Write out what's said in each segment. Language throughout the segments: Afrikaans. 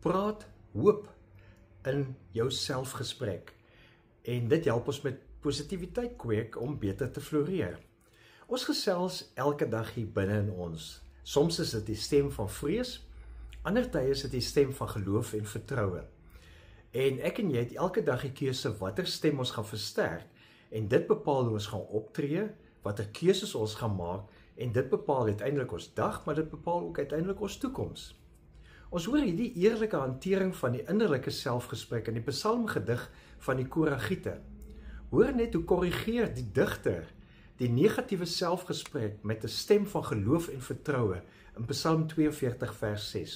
Praat hoop in jou selfgesprek en dit help ons met positiwiteit kweek om beter te floreer. Ons gesels elke dag hier binne in ons. Soms is dit die stem van vrees, ander tye is dit die stem van geloof en vertroue. En ek en jy het elke dag die keuse watter stem ons gaan versterk en dit bepaal hoe ons gaan optree, watter keuses ons gaan maak en dit bepaal uiteindelik ons dag, maar dit bepaal ook uiteindelik ons toekoms. Ons hoor hierdie eerlike hantering van die innerlike selfgesprek in die psalmgedig van die Koragiete. Hoor net hoe korrigeer die digter die negatiewe selfgesprek met 'n stem van geloof en vertroue in Psalm 42 vers 6.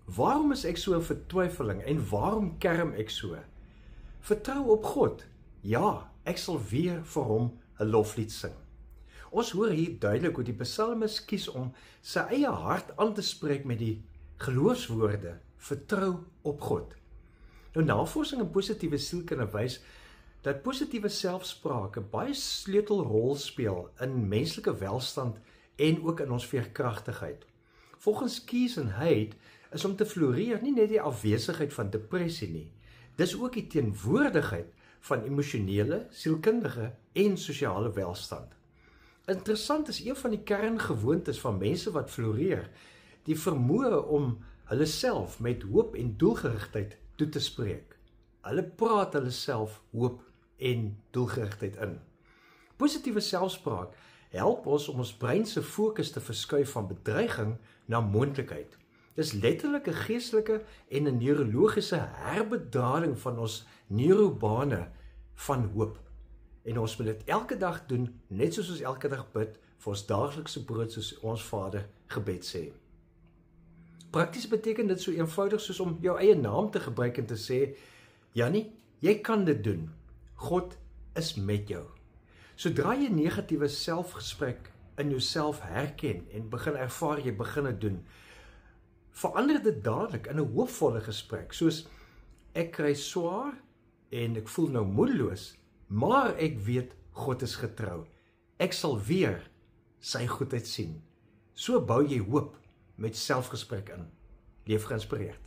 Waarom is ek so in vertwyfeling en waarom kerm ek so? Vertrou op God. Ja, ek sal weer vir hom 'n loflied sing. Ons hoor hier duidelik hoe die psalmis kies om sy eie hart aan te spreek met die geloofswoorde, vertrou op God. Nou, navorsing in positiewe sielkunde wys dat positiewe selfspraak 'n baie sleutelrol speel in menslike welstand en ook in ons veerkragtigheid. Volgens Keyes en Haid is om te floreer nie net die afwesigheid van depressie nie, dis ook die teenwoordigheid van emosionele, sielkundige en sosiale welstand. Interessant is een van die kerngewoontes van mense wat floreer, die vermoë om hulle self met hoop en doelgerigtheid toe te spreek. Hulle praat hulle self hoop en doelgerigtheid in. Positiewe selfspraak help ons om ons brein se fokus te verskuif van bedreiging na moontlikheid. Dis letterlik 'n geestelike en 'n neurologiese herbedrading van ons neurobane van hoop. En ons moet dit elke dag doen, net soos ons elke dag bid vir ons daaglikse brood soos ons Vader gebed sê. Prakties beteken dit so eenvoudig soos om jou eie naam te gebruik en te sê, Jannie, jy kan dit doen. God is met jou. Sodra jy negatiewe selfgesprek in jouself herken en begin ervaar jy begin dit doen, verander dit dadelik in 'n hoopvolle gesprek, soos ek kry swaar en ek voel nou moedeloos, maar ek weet God is getrou. Ek sal weer sy goedheid sien. So bou jy hoop met selfgesprek in. Leef geïnspireerd.